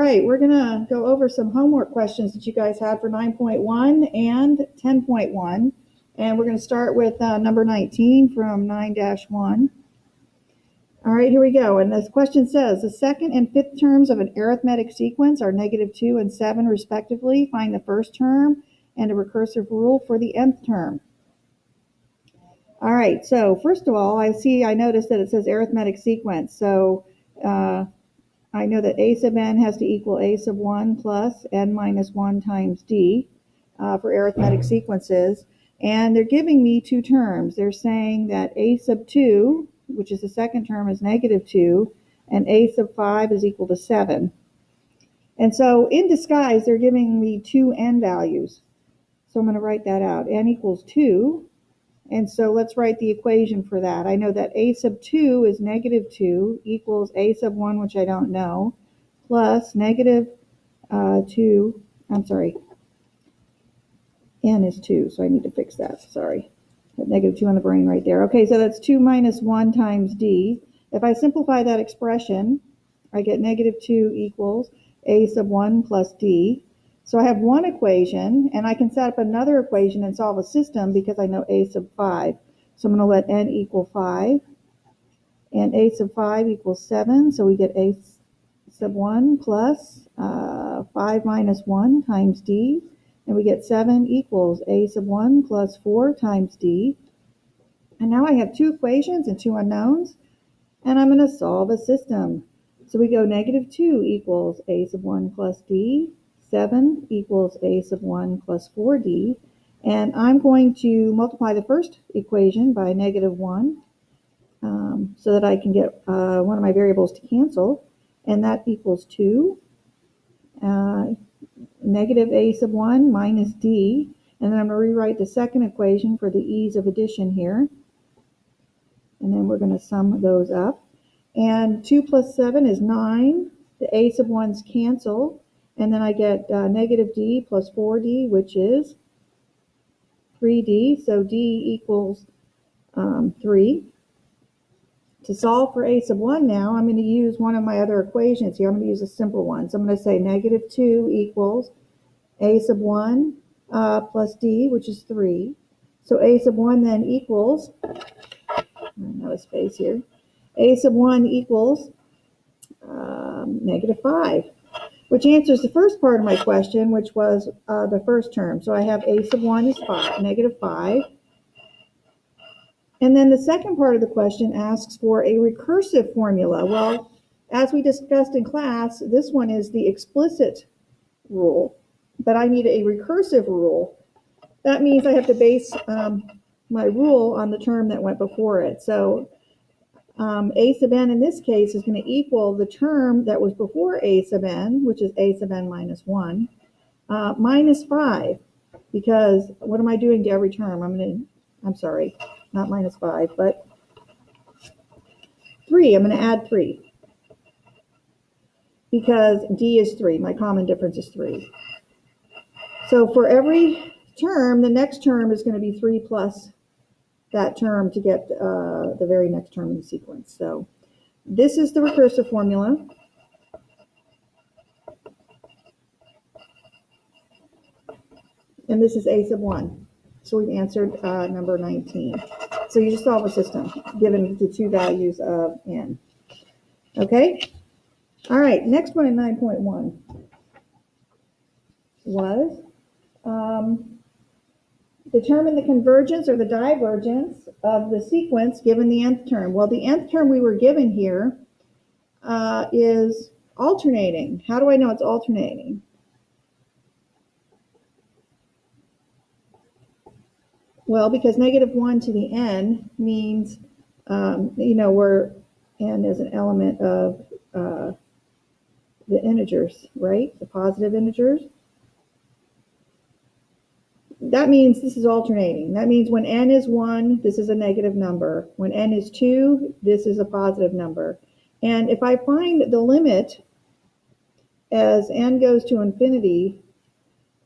right, we're going to go over some homework questions that you guys had for 9.1 and 10.1. And we're going to start with number 19 from 9-1. All right, here we go. And this question says, the second and fifth terms of an arithmetic sequence are -2 and 7 respectively. Find the first term and a recursive rule for the nth term. All right, so first of all, I noticed that it says arithmetic sequence. So I know that a sub n has to equal a sub 1 plus n minus 1 times d for arithmetic sequences. And they're giving me two terms. They're saying that a sub 2, which is the second term, is -2, and a sub 5 is equal to 7. And so in disguise, they're giving me two n values. So I'm going to write that out. N equals 2. And so let's write the equation for that. I know that a sub 2 is -2 equals a sub 1, which I don't know, plus n is 2, so I need to fix that, sorry. Put -2 on the brain right there. Okay, so that's 2 minus 1 times d. If I simplify that expression, I get -2 equals a sub 1 plus d. So I have one equation, and I can set up another equation and solve a system because I know a sub 5. So I'm going to let n equal 5, and a sub 5 equals 7, so we get a sub 1 plus 5 minus 1 times d, and we get 7 equals a sub 1 plus 4 times d. And now I have two equations and two unknowns, and I'm going to solve a system. So we go -2 equals a sub 1 plus d, 7 equals a sub 1 plus 4d, and I'm going to multiply the first equation by -1 so that I can get one of my variables to cancel, and that equals 2. Negative a sub 1 minus d, and then I'm going to rewrite the second equation for the ease of addition here, and then we're going to sum those up. And 2 plus 7 is 9. The a sub 1's cancel, and then I get -d plus 4d, which is 3d, so d equals 3. To solve for a sub 1 now, I'm going to use one of my other equations here. I'm going to use a simple one. So I'm going to say -2 equals a sub 1 plus d, which is 3. So a sub 1 then equals, I have a space here, a sub 1 equals -5, which answers the first part of my question, which was the first term. So I have a sub 1 is -5. And then the second part of the question asks for a recursive formula. Well, as we discussed in class, this one is the explicit rule, but I need a recursive rule. That means I have to base my rule on the term that went before it. So a sub n in this case is going to equal the term that was before a sub n, which is a sub n minus 1, minus 5, because what am I doing to every term? I'm sorry, not minus 5, but 3. I'm going to add 3 because d is 3. My common difference is 3. So for every term, the next term is going to be 3 plus that term to get the very next term in the sequence. So this is the recursive formula. And this is a sub 1. So we've answered number 19. So you just solve a system given the two values of n. Okay? All right, next one in 9.1 was determine the convergence or the divergence of the sequence given the nth term. Well, the nth term we were given here is alternating. How do I know it's alternating? Well, because -1 to the n means, where n is an element of the integers, right? The positive integers. That means this is alternating. That means when n is 1, this is a negative number. When n is 2, this is a positive number. And if I find the limit as n goes to infinity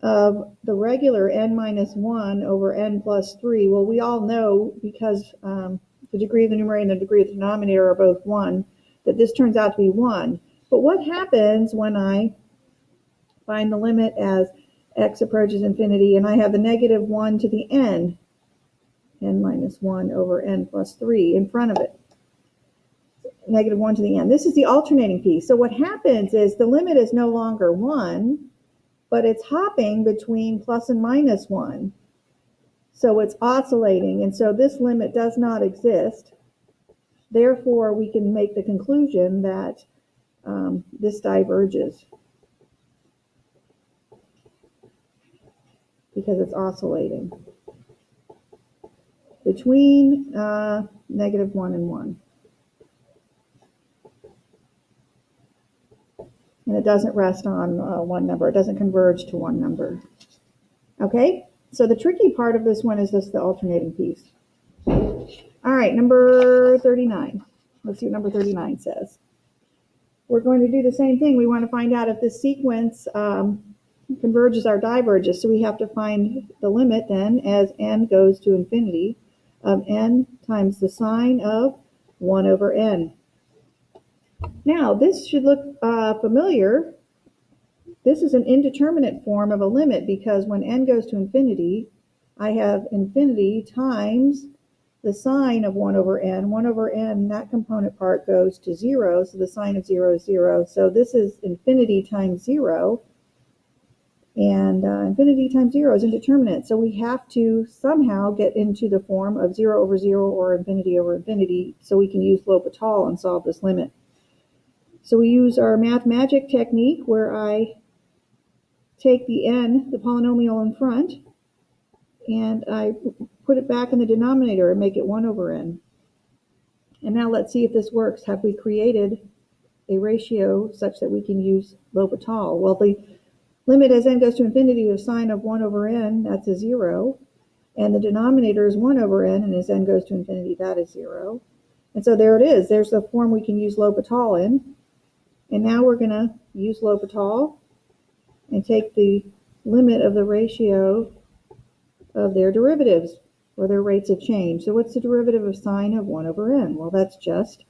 of the regular n minus 1 over n plus 3, well, we all know because the degree of the numerator and the degree of the denominator are both 1, that this turns out to be 1. But what happens when I find the limit as x approaches infinity, and I have the negative 1 to the n minus 1 over n plus 3 in front of it. Negative 1 to the n. This is the alternating piece. So what happens is the limit is no longer 1, but it's hopping between plus and minus 1. So it's oscillating, and so this limit does not exist. Therefore, we can make the conclusion that this diverges because it's oscillating between negative 1 and 1. And it doesn't rest on one number. It doesn't converge to one number. Okay, so the tricky part of this one is the alternating piece. All right, number 39. Let's see what number 39 says. We're going to do the same thing. We want to find out if this sequence converges or diverges. So we have to find the limit then as n goes to infinity of n times the sine of 1 over n. Now, this should look familiar. This is an indeterminate form of a limit because when n goes to infinity, I have infinity times the sine of 1 over n. 1 over n, that component part goes to 0, so the sine of 0 is 0. So this is infinity times 0, and infinity times 0 is indeterminate. So we have to somehow get into the form of 0 over 0 or infinity over infinity so we can use L'Hopital and solve this limit. So we use our math magic technique where I take the n, the polynomial in front, and I put it back in the denominator and make it 1 over n. And now let's see if this works. Have we created a ratio such that we can use L'Hopital? Well, the limit as n goes to infinity of sine of 1 over n, that's a 0. And the denominator is 1 over n, and as n goes to infinity, that is 0. And so there it is. There's the form we can use L'Hopital in. And now we're going to use L'Hopital and take the limit of the ratio of their derivatives, or their rates of change. So what's the derivative of sine of 1 over n? Well, that's just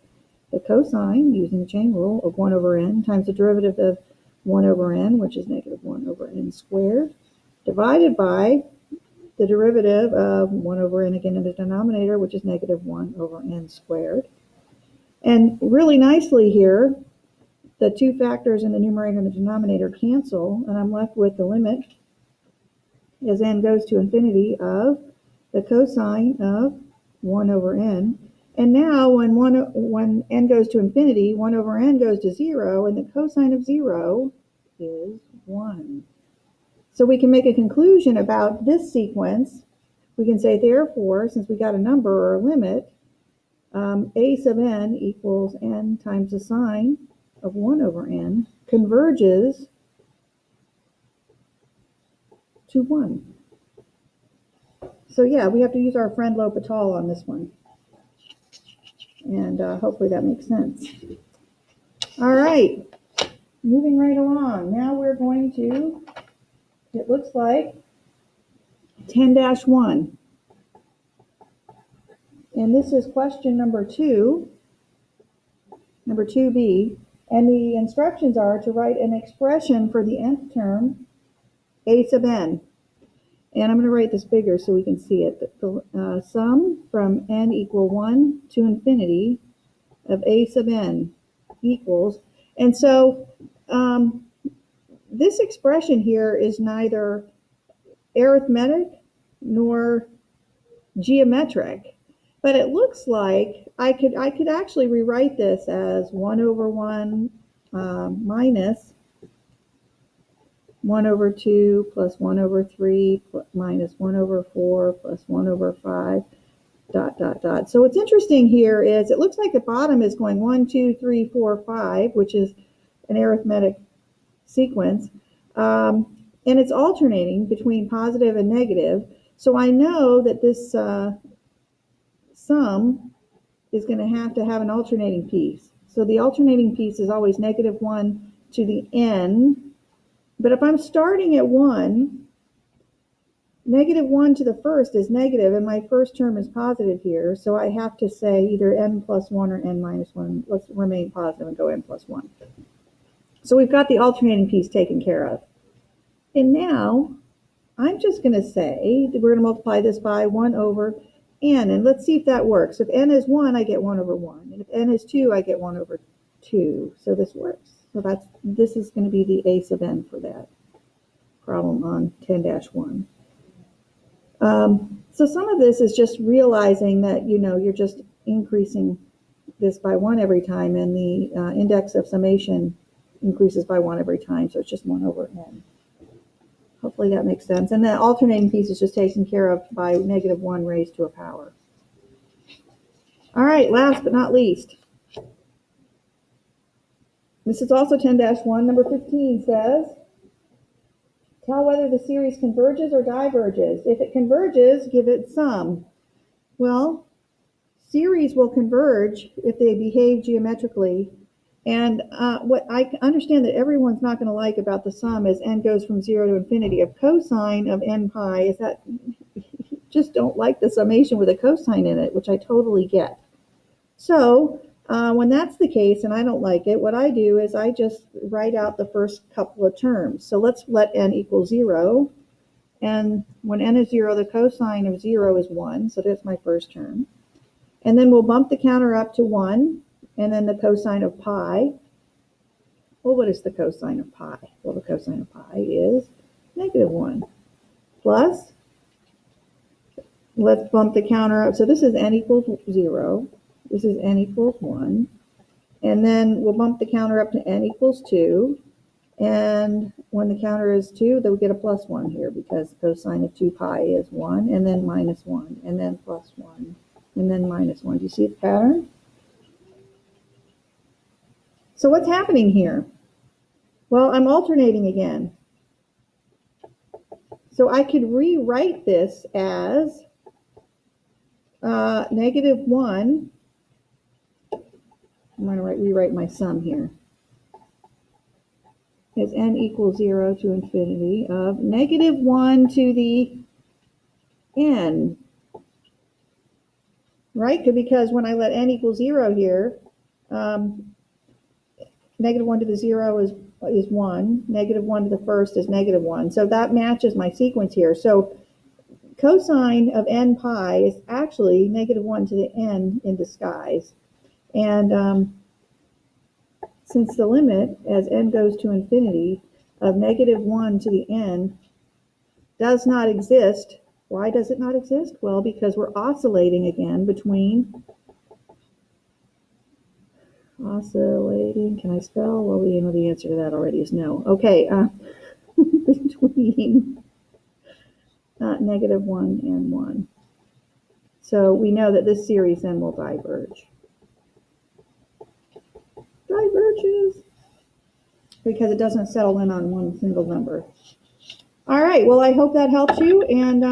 the cosine, using the chain rule, of 1 over n times the derivative of 1 over n, which is negative 1 over n squared, divided by the derivative of 1 over n again in the denominator, which is negative 1 over n squared. And really nicely here, the two factors in the numerator and the denominator cancel, and I'm left with the limit as n goes to infinity of the cosine of 1 over n. And now when n goes to infinity, 1 over n goes to 0, and the cosine of 0 is 1. So we can make a conclusion about this sequence. We can say, therefore, since we got a number or a limit, a sub n equals n times the sine of 1 over n converges to 1. So yeah, we have to use our friend L'Hopital on this one. And hopefully that makes sense. All right, moving right along. Now we're going to, it looks like 10-1. And this is question number 2, number 2b. And the instructions are to write an expression for the nth term, a sub n. And I'm going to write this bigger so we can see it. The sum from n equal 1 to infinity of a sub n equals. And so this expression here is neither arithmetic nor geometric, but it looks like I could actually rewrite this as 1 over 1 minus 1 over 2 plus 1 over 3 minus 1 over 4 plus 1 over 5, dot, dot, dot. So what's interesting here is it looks like the bottom is going 1, 2, 3, 4, 5, which is an arithmetic sequence. And it's alternating between positive and negative. So I know that this sum is going to have an alternating piece. So the alternating piece is always negative 1 to the n. But if I'm starting at 1, negative 1 to the first is negative, and my first term is positive here. So I have to say either n plus 1 or n minus 1. Let's remain positive and go n plus 1. So we've got the alternating piece taken care of. And now I'm just going to say that we're going to multiply this by 1 over n, and let's see if that works. If n is 1, I get 1 over 1, and if n is 2, I get 1 over 2. So this works. So this is going to be the a sub n for that problem on 10-1. So some of this is just realizing that, you're just increasing this by 1 every time, and the index of summation increases by 1 every time, so it's just 1 over n. Hopefully that makes sense. And the alternating piece is just taken care of by negative 1 raised to a power. All right, last but not least. This is also 10-1. Number 15 says, tell whether the series converges or diverges. If it converges, give it sum. Well, series will converge if they behave geometrically. And what I understand that everyone's not going to like about the sum is n goes from 0 to infinity. A cosine of n pi is that you just don't like the summation with a cosine in it, which I totally get. So when that's the case and I don't like it, what I do is I just write out the first couple of terms. So let's let n equal 0. And when n is 0, the cosine of 0 is 1. So that's my first term. And then we'll bump the counter up to 1. And then the cosine of pi. Well, what is the cosine of pi? Well, the cosine of pi is negative 1. Plus, let's bump the counter up. So this is n equals 0. This is n equals 1. And then we'll bump the counter up to n equals 2. And when the counter is 2, then we get a plus 1 here because cosine of 2 pi is 1, and then minus 1, and then plus 1, and then minus 1. Do you see the pattern? So what's happening here? Well, I'm alternating again. So I could rewrite this as negative 1. I'm going to rewrite my sum here. Is n equals 0 to infinity of negative 1 to the n. Right? Because when I let n equal 0 here, negative 1 to the 0 is 1. Negative 1 to the first is negative 1. So that matches my sequence here. So cosine of n pi is actually negative 1 to the n in disguise. And since the limit, as n goes to infinity, of negative 1 to the n does not exist. Why does it not exist? Well, because we're oscillating again between oscillating, can I spell? Well, we know the answer to that already is no. Okay, between negative 1 and 1. So we know that this series then will diverge. Diverges. Because it doesn't settle in on one single number. All right, well, I hope that helps you, and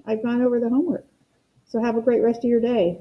I've gone over the homework. So have a great rest of your day.